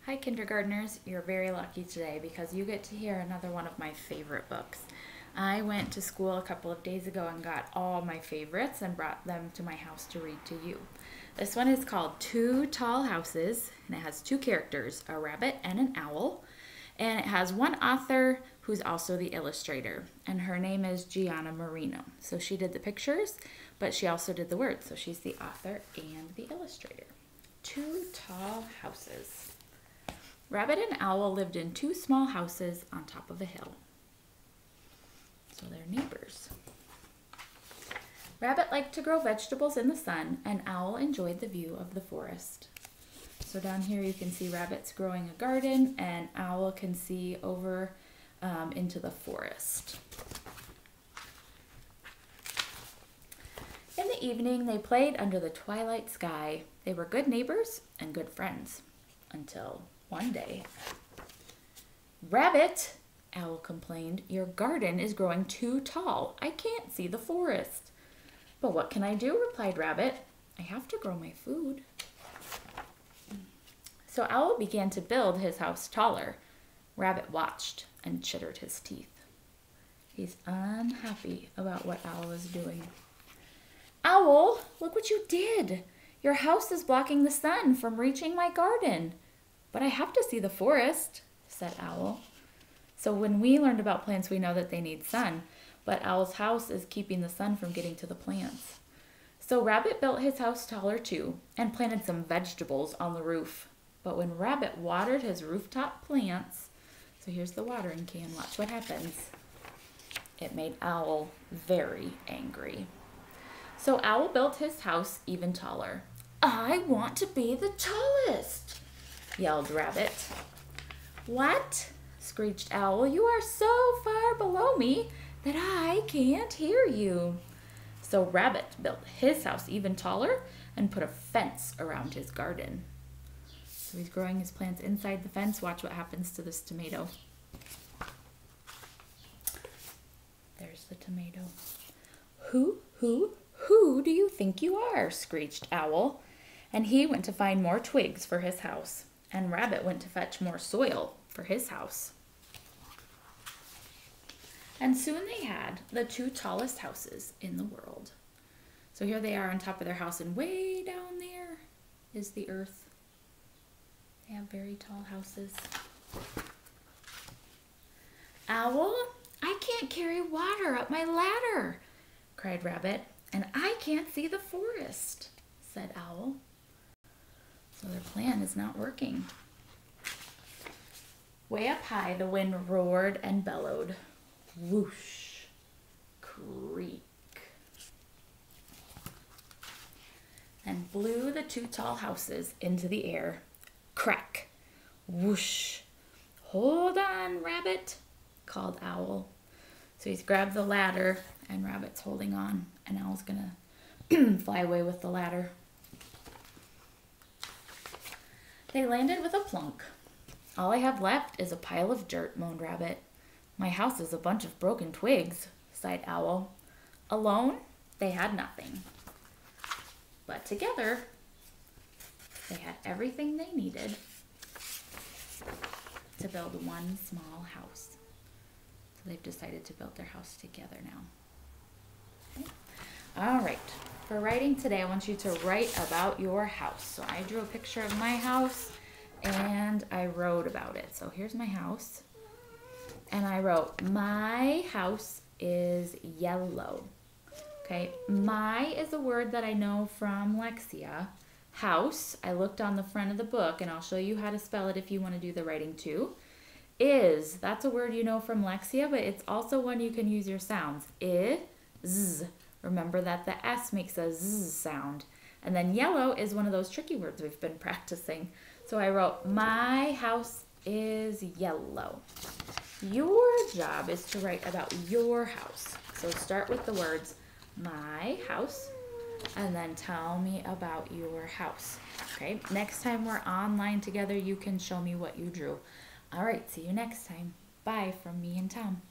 Hi, kindergartners. You're very lucky today because you get to hear another one of my favorite books. I went to school a couple of days ago and got all my favorites and brought them to my house to read to you. This one is called Two Tall Houses, and it has two characters, a rabbit and an owl. And it has one author who's also the illustrator, and her name is Gianna Marino. So she did the pictures, but she also did the words. So she's the author and the illustrator. Two Tall Houses. Rabbit and Owl lived in two small houses on top of a hill. So they're neighbors. Rabbit liked to grow vegetables in the sun, and Owl enjoyed the view of the forest. So down here you can see Rabbit's growing a garden, and Owl can see over into the forest. In the evening, they played under the twilight sky. They were good neighbors and good friends until one day. "Rabbit," Owl complained, "your garden is growing too tall. I can't see the forest." "But what can I do?" replied Rabbit. "I have to grow my food." So Owl began to build his house taller. Rabbit watched and chittered his teeth. He's unhappy about what Owl is doing. "Owl, look what you did. Your house is blocking the sun from reaching my garden." "But I have to see the forest," said Owl. So when we learned about plants, we know that they need sun, but Owl's house is keeping the sun from getting to the plants. So Rabbit built his house taller too and planted some vegetables on the roof. But when Rabbit watered his rooftop plants, so here's the watering can, watch what happens. It made Owl very angry. So Owl built his house even taller. "I want to be the tallest," yelled Rabbit. "What?" screeched Owl. "You are so far below me that I can't hear you." So Rabbit built his house even taller and put a fence around his garden. So he's growing his plants inside the fence. Watch what happens to this tomato. There's the tomato. Who do you think you are?" screeched Owl. And he went to find more twigs for his house. And Rabbit went to fetch more soil for his house. And soon they had the two tallest houses in the world. So here they are on top of their house, and way down there is the earth. They have very tall houses. "Owl, I can't carry water up my ladder," cried Rabbit. "And I can't see the forest," said Owl. So their plan is not working. Way up high, the wind roared and bellowed. Whoosh, creak, and blew the two tall houses into the air. Crack, whoosh. "Hold on, Rabbit," called Owl. So he's grabbed the ladder, and Rabbit's holding on, and Owl's gonna fly away with the ladder. They landed with a plunk. "All I have left is a pile of dirt," moaned Rabbit. "My house is a bunch of broken twigs," sighed Owl. Alone, they had nothing. But together, they had everything they needed to build one small house. So they've decided to build their house together now. Okay. All right. For writing today, I want you to write about your house. So I drew a picture of my house and I wrote about it. So here's my house. And I wrote, "My house is yellow." Okay, my is a word that I know from Lexia. House, I looked on the front of the book, and I'll show you how to spell it if you want to do the writing too. Is, that's a word you know from Lexia, but it's also one you can use your sounds. Z. Remember that the S makes a Z sound. And then yellow is one of those tricky words we've been practicing. So I wrote, "My house is yellow." Your job is to write about your house. So start with the words, "my house," and then tell me about your house. Okay, next time we're online together, you can show me what you drew. All right, see you next time. Bye from me and Tom.